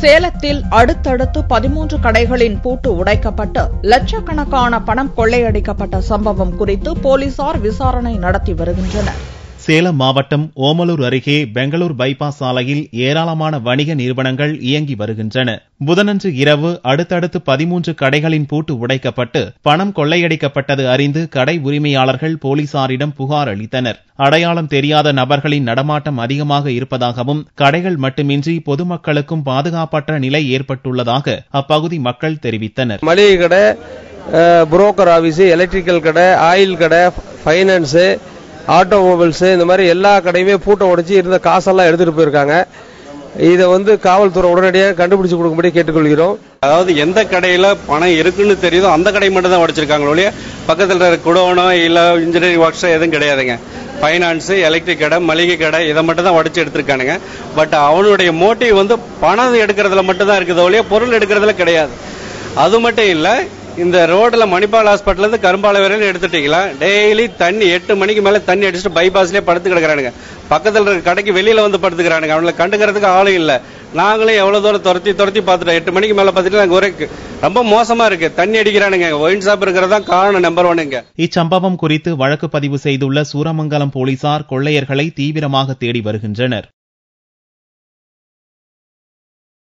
சேலத்தில் அடுத்தடுத்து 13 கடைகளின் பூட்டு உடைக்கப்பட்டு லட்சக்கணக்கான பணம் கொள்ளையடிக்கப்பட்ட சம்பவம் குறித்து போலீசார் விசாரணை நடத்தி வருகின்றனர். சேலம் மாவட்டம் ஓமலூர் அருகே பெங்களூர் பைபாஸ் சாலையில் ஏராளமான வணிக நிறுவனங்கள் இயங்கி வருகின்றன. புதனன்று இரவு அடுத்தடுத்து 13 கடைகளின் பூட்டு உடைக்கப்பட்டு பணம் கொள்ளையடிக்கப்பட்டது அறிந்து கடை உரிமையாளர்கள் போலீசாரிடம் புகார் அளித்தனர். அடையாளம் தெரியாத நபர்களின் நடமாட்டம் அதிகமாக இருப்பதாகவும் கடைகள் மட்டுமின்றி பொதுமக்களுக்கும் பாதுகாப்பற்ற நிலை ஏற்பட்டுள்ளதாக அப்பகுதி மக்கள் தெரிவித்தனர். மளிகை கடை, புரோக்கர் ஆபீஸ், எலக்ட்ரிக்கல் கடை, ஆயில் கடை, பைனான்ஸ், ஆட்டோமொபைல்ஸ், இந்த மாதிரி எல்லா கடையுமே பூட்டை உடைச்சி இருந்த காசெல்லாம் எடுத்துட்டு போயிருக்காங்க. இதை காவல்துறை உடனடியாக கண்டுபிடிச்சு கொடுக்கும்படி கேட்டுக்கொள்கிறோம். அதாவது எந்த கடையில பணம் இருக்குன்னு தெரியுதோ அந்த கடை மட்டும் தான் உடைச்சிருக்காங்க ஒழிய பக்கத்தில் இருக்க குடோனோ இல்ல இன்ஜினியரிங் ஒர்க்ஸ் எதுவும் கிடையாதுங்க. பைனான்ஸ், எலக்ட்ரிக் கடை, மளிகை கடை இதை மட்டும் தான் உடைச்சு எடுத்திருக்கானுங்க. பட் அவனுடைய மோட்டிவ் பணம் எடுக்கிறதுல மட்டும் தான் இருக்குது ஒழிய பொருள் எடுக்கிறதுல கிடையாது. அது மட்டும் இல்ல, இந்த ரோட்ல மணிப்பால் ஹாஸ்பிட்டல் இருந்து கரும்பாலை வரையில எடுத்துட்டீங்களா, டெய்லி தண்ணி 8 மணிக்கு மேல தண்ணி அடிச்சுட்டு பைபாஸ்லயே படுத்து கிடக்குறானுங்க. பக்கத்துல இருக்க கடைக்கு வெளியில படுத்துக்கிறானுங்க. அவங்களை கண்டுக்கிறதுக்கு ஆளும் இல்ல. நாங்களும் எவ்வளவு தூரம் துரத்தி பார்த்துட்டோம். 8 மணிக்கு மேல பார்த்துட்டு நாங்க ஒரே ரொம்ப மோசமா இருக்கு. தண்ணி அடிக்கிறானுங்க. ஒயின் ஷாப் இருக்கிறதா காரணம் நம்பர் 1. இச்சம்பவம் குறித்து வழக்கு பதிவு செய்துள்ள சூரமங்கலம் போலீசார் கொள்ளையர்களை தீவிரமாக தேடி வருகின்றனர்.